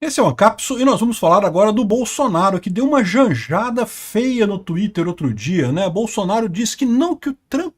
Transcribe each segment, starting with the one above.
Esse é o Ancapso e nós vamos falar agora do Bolsonaro, que deu uma janjada feia no Twitter outro dia, né? Bolsonaro disse que não, que o Trump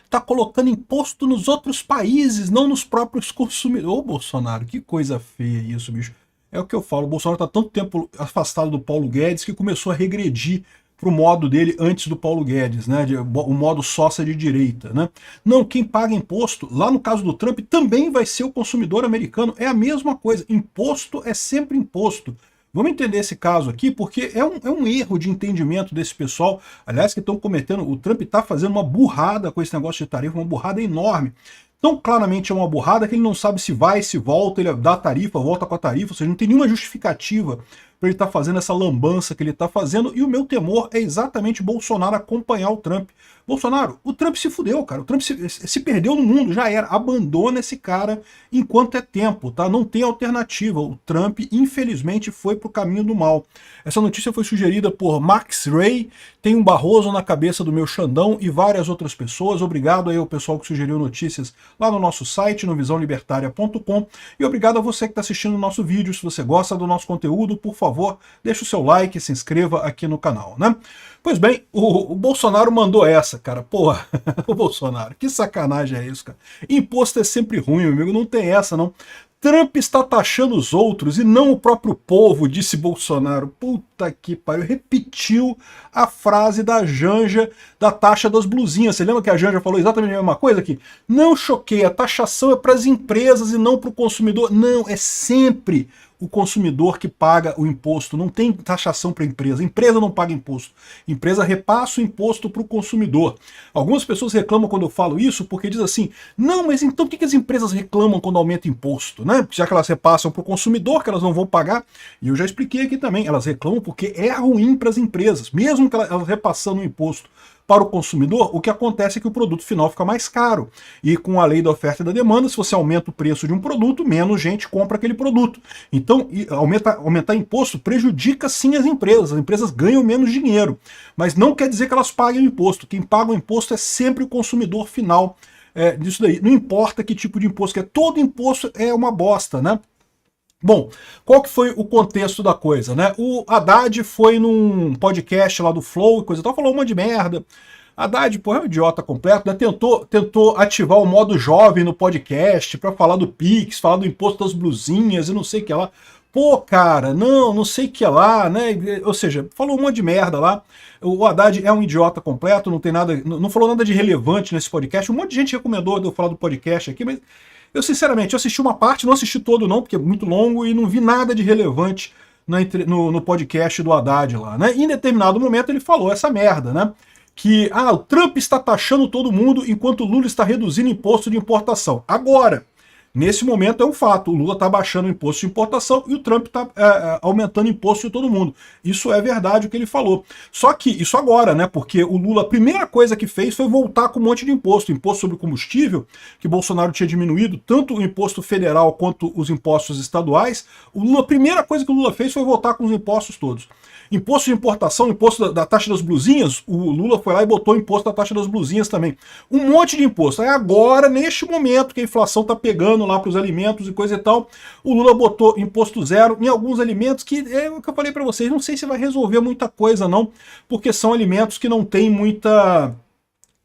está colocando imposto nos outros países, não nos próprios consumidores. Ô, Bolsonaro, que coisa feia isso, bicho. É o que eu falo, o Bolsonaro está tanto tempo afastado do Paulo Guedes que começou a regredir para o modo dele antes do Paulo Guedes, né? O modo sócia de direita, né? Não, quem paga imposto, lá no caso do Trump, também vai ser o consumidor americano. É a mesma coisa. Imposto é sempre imposto. Vamos entender esse caso aqui, porque é um erro de entendimento desse pessoal, aliás, que estão cometendo. O Trump está fazendo uma burrada com esse negócio de tarifa, uma burrada enorme. Então, claramente é uma burrada que ele não sabe se vai, se volta, ele dá a tarifa, volta com a tarifa, ou seja, não tem nenhuma justificativa para ele estar fazendo essa lambança que ele está fazendo, e o meu temor é exatamente Bolsonaro acompanhar o Trump. Bolsonaro, o Trump se fudeu, cara, o Trump se perdeu no mundo, já era, abandona esse cara enquanto é tempo, tá? Não tem alternativa, o Trump infelizmente foi pro caminho do mal. Essa notícia foi sugerida por Max Ray, tem um Barroso na cabeça do meu Xandão e várias outras pessoas. Obrigado aí ao pessoal que sugeriu notícias lá no nosso site, no visãolibertaria.com, e obrigado a você que está assistindo o nosso vídeo. Se você gosta do nosso conteúdo, por favor, deixe o seu like e se inscreva aqui no canal, né? Pois bem, o Bolsonaro mandou essa, cara. Porra, o Bolsonaro, que sacanagem é isso, cara? Imposto é sempre ruim, meu amigo, não tem essa, não. Trump está taxando os outros e não o próprio povo, disse Bolsonaro. Puta que pariu. Repetiu a frase da Janja da taxa das blusinhas. Você lembra que a Janja falou exatamente a mesma coisa aqui? Não choquei, a taxação é para as empresas e não para o consumidor. Não, é sempre o consumidor que paga o imposto, não tem taxação para a empresa não paga imposto, a empresa repassa o imposto para o consumidor. Algumas pessoas reclamam quando eu falo isso, porque diz assim, não, mas então por que as empresas reclamam quando aumenta imposto, né? Já que elas repassam para o consumidor, que elas não vão pagar, e eu já expliquei aqui também, elas reclamam porque é ruim para as empresas, mesmo que elas repassando o imposto para o consumidor, o que acontece é que o produto final fica mais caro. E com a lei da oferta e da demanda, se você aumenta o preço de um produto, menos gente compra aquele produto. Então, aumentar imposto prejudica sim as empresas ganham menos dinheiro. Mas não quer dizer que elas paguem o imposto. Quem paga o imposto é sempre o consumidor final disso daí. Não importa que tipo de imposto que é, todo imposto é uma bosta, né? Bom, qual que foi o contexto da coisa, né? O Haddad foi num podcast lá do Flow e coisa e tal, falou um monte de merda. Haddad, pô, é um idiota completo, né? Tentou ativar o modo jovem no podcast para falar do Pix, falar do imposto das blusinhas e não sei o que lá. Pô, cara, não sei o que lá, né? Ou seja, falou um monte de merda lá. O Haddad é um idiota completo, não tem nada, não falou nada de relevante nesse podcast. Um monte de gente recomendou eu falar do podcast aqui, mas eu, sinceramente, eu assisti uma parte, não assisti todo não, porque é muito longo, e não vi nada de relevante no podcast do Haddad lá, né? E em determinado momento ele falou essa merda, né? Que, o Trump está taxando todo mundo enquanto o Lula está reduzindo imposto de importação. Agora, nesse momento é um fato, o Lula está baixando o imposto de importação e o Trump está aumentando o imposto de todo mundo. Isso é verdade o que ele falou. Só que isso agora, né? Porque o Lula, a primeira coisa que fez foi voltar com um monte de imposto. Imposto sobre combustível, que Bolsonaro tinha diminuído, tanto o imposto federal quanto os impostos estaduais. O Lula, a primeira coisa que o Lula fez foi voltar com os impostos todos. Imposto de importação, imposto da taxa das blusinhas, o Lula foi lá e botou o imposto da taxa das blusinhas também. Um monte de imposto. Aí agora, neste momento que a inflação está pegando lá para os alimentos e coisa e tal, o Lula botou imposto zero em alguns alimentos que, é o que eu falei para vocês, não sei se vai resolver muita coisa não, porque são alimentos que não tem muita...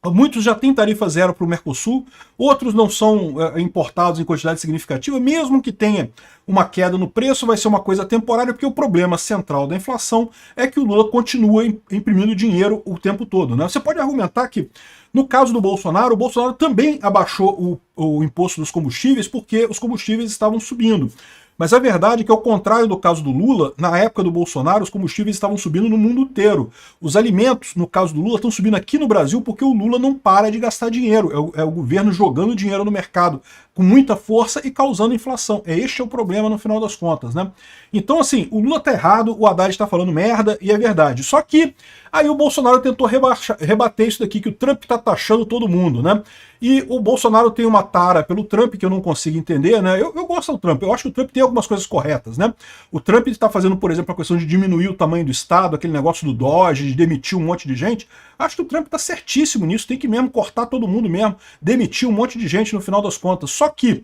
Muitos já têm tarifa zero para o Mercosul, outros não são importados em quantidade significativa, mesmo que tenha uma queda no preço, vai ser uma coisa temporária, porque o problema central da inflação é que o Lula continua imprimindo dinheiro o tempo todo, né? Você pode argumentar que, no caso do Bolsonaro, o Bolsonaro também abaixou o imposto dos combustíveis porque os combustíveis estavam subindo. Mas a verdade é que, ao contrário do caso do Lula, na época do Bolsonaro, os combustíveis estavam subindo no mundo inteiro. Os alimentos, no caso do Lula, estão subindo aqui no Brasil porque o Lula não para de gastar dinheiro. É o governo jogando dinheiro no mercado com muita força e causando inflação. Este é o problema no final das contas, né? Então, assim, o Lula tá errado, o Haddad está falando merda, e é verdade. Só que aí o Bolsonaro tentou rebater isso daqui, que o Trump tá taxando todo mundo, né? E o Bolsonaro tem uma tara pelo Trump que eu não consigo entender, né? Eu gosto do Trump, eu acho que o Trump tem algumas coisas corretas, né? O Trump está fazendo, por exemplo, a questão de diminuir o tamanho do Estado, aquele negócio do Doge, de demitir um monte de gente. Acho que o Trump tá certíssimo nisso, tem que mesmo cortar todo mundo mesmo, demitir um monte de gente no final das contas. Só que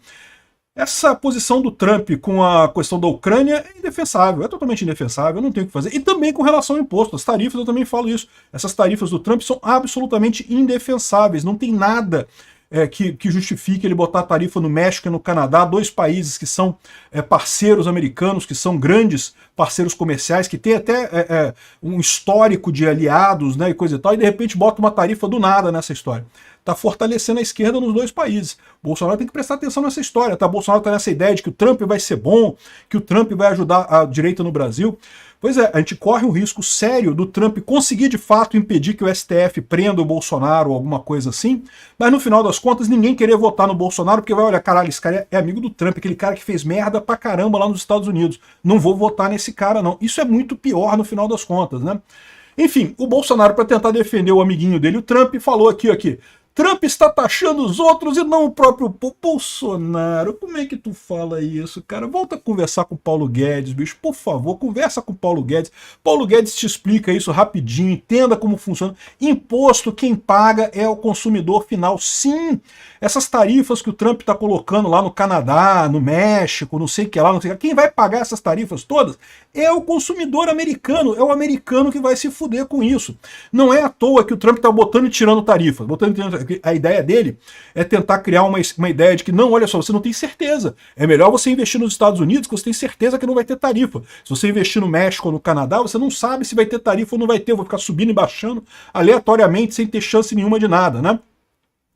Essa posição do Trump com a questão da Ucrânia é indefensável, é totalmente indefensável, não tem o que fazer. E também com relação ao imposto, as tarifas, eu também falo isso. Essas tarifas do Trump são absolutamente indefensáveis, não tem nada que justifique ele botar tarifa no México e no Canadá, dois países que são parceiros americanos, que são grandes parceiros comerciais, que tem até um histórico de aliados, né, e coisa e tal, e de repente bota uma tarifa do nada nessa história. Está fortalecendo a esquerda nos dois países. Bolsonaro tem que prestar atenção nessa história, tá? Bolsonaro está nessa ideia de que o Trump vai ser bom, que o Trump vai ajudar a direita no Brasil. Pois é, a gente corre um risco sério do Trump conseguir de fato impedir que o STF prenda o Bolsonaro ou alguma coisa assim, mas no final das contas ninguém querer votar no Bolsonaro porque vai olhar, caralho, esse cara é amigo do Trump, aquele cara que fez merda pra caramba lá nos Estados Unidos. Não vou votar nesse cara não. Isso é muito pior no final das contas, né? Enfim, o Bolsonaro, para tentar defender o amiguinho dele, o Trump, falou aqui, Trump está taxando os outros e não o próprio povo. Bolsonaro, como é que tu fala isso, cara? Volta a conversar com o Paulo Guedes, bicho, por favor, conversa com o Paulo Guedes. Paulo Guedes te explica isso rapidinho, entenda como funciona. Imposto, quem paga é o consumidor final. Sim, essas tarifas que o Trump está colocando lá no Canadá, no México, não sei o que lá, não sei o que, quem vai pagar essas tarifas todas é o consumidor americano, é o americano que vai se fuder com isso. Não é à toa que o Trump está botando e tirando tarifas, a ideia dele é tentar criar uma ideia de que, não, olha só, você não tem certeza. É melhor você investir nos Estados Unidos, que você tem certeza que não vai ter tarifa. Se você investir no México ou no Canadá, você não sabe se vai ter tarifa ou não vai ter. Eu vou ficar subindo e baixando aleatoriamente, sem ter chance nenhuma de nada, né?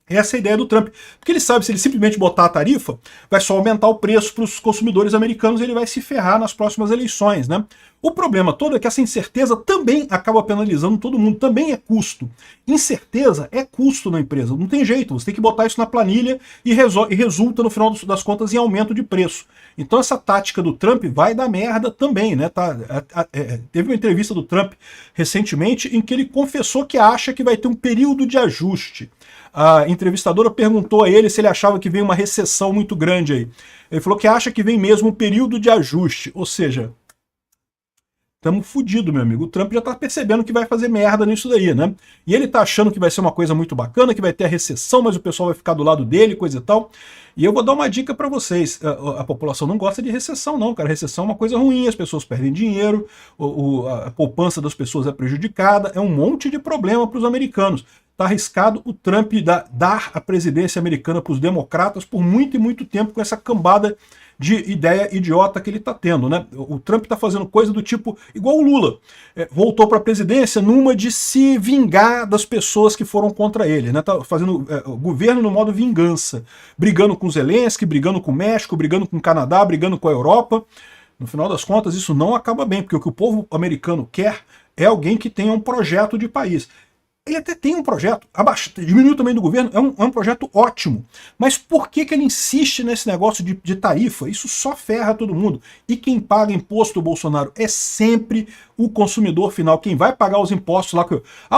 Essa é a ideia do Trump. Porque ele sabe, se ele simplesmente botar a tarifa, vai só aumentar o preço para os consumidores americanos e ele vai se ferrar nas próximas eleições, né? O problema todo é que essa incerteza também acaba penalizando todo mundo, também é custo. Incerteza é custo na empresa, não tem jeito, você tem que botar isso na planilha e resulta no final das contas em aumento de preço. Então essa tática do Trump vai dar merda também, né? Teve uma entrevista do Trump recentemente em que ele confessou que acha que vai ter um período de ajuste. A entrevistadora perguntou a ele se ele achava que vem uma recessão muito grande aí. Ele falou que acha que vem mesmo um período de ajuste, ou seja, estamos fodidos, meu amigo. O Trump já está percebendo que vai fazer merda nisso daí, né? E ele está achando que vai ser uma coisa muito bacana, que vai ter a recessão, mas o pessoal vai ficar do lado dele, coisa e tal. E eu vou dar uma dica para vocês. A população não gosta de recessão, não, cara. Recessão é uma coisa ruim, as pessoas perdem dinheiro, a poupança das pessoas é prejudicada, é um monte de problema para os americanos. Está arriscado o Trump dar a presidência americana para os democratas por muito e muito tempo com essa cambada de ideia idiota que ele está tendo, né? O Trump está fazendo coisa do tipo, igual o Lula, voltou para a presidência numa de se vingar das pessoas que foram contra ele, né? Tá fazendo o governo no modo vingança, brigando com Zelensky, brigando com o México, brigando com o Canadá, brigando com a Europa. No final das contas, isso não acaba bem, porque o que o povo americano quer é alguém que tenha um projeto de país. Ele até tem um projeto, diminuiu também do governo, é um projeto ótimo. Mas por que ele insiste nesse negócio de tarifa? Isso só ferra todo mundo. E quem paga imposto, Bolsonaro, é sempre o consumidor final. Quem vai pagar os impostos lá.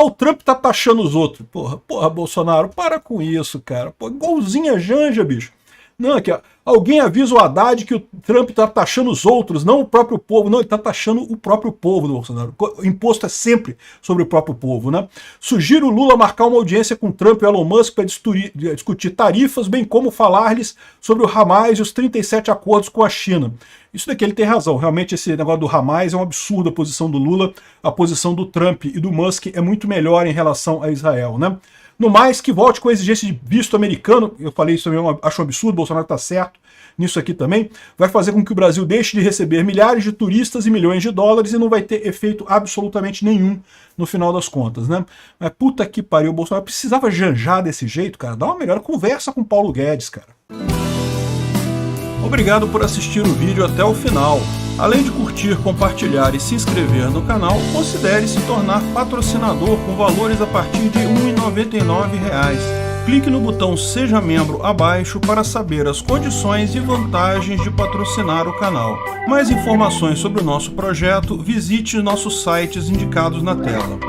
O Trump tá taxando os outros. Porra, Bolsonaro, para com isso, cara. Pô, igualzinho a Janja, bicho. Não, aqui, ó, alguém avisa o Haddad que o Trump está taxando os outros, não o próprio povo. Não, ele está taxando o próprio povo do Bolsonaro. O imposto é sempre sobre o próprio povo, né? Sugiro o Lula marcar uma audiência com Trump e Elon Musk para discutir tarifas, bem como falar-lhes sobre o Hamas e os 37 acordos com a China. Isso daqui ele tem razão. Realmente esse negócio do Hamas é um absurdo, a posição do Lula. A posição do Trump e do Musk é muito melhor em relação a Israel, né? No mais, que volte com a exigência de visto americano, eu falei isso também, acho um absurdo, Bolsonaro está certo nisso aqui também, vai fazer com que o Brasil deixe de receber milhares de turistas e milhões de dólares e não vai ter efeito absolutamente nenhum no final das contas, né? Mas puta que pariu, o Bolsonaro precisava janjar desse jeito, cara, dá uma melhor conversa com o Paulo Guedes, cara. Obrigado por assistir o vídeo até o final. Além de curtir, compartilhar e se inscrever no canal, considere se tornar patrocinador com valores a partir de R$ 1,99. Clique no botão Seja Membro abaixo para saber as condições e vantagens de patrocinar o canal. Mais informações sobre o nosso projeto, visite nossos sites indicados na tela.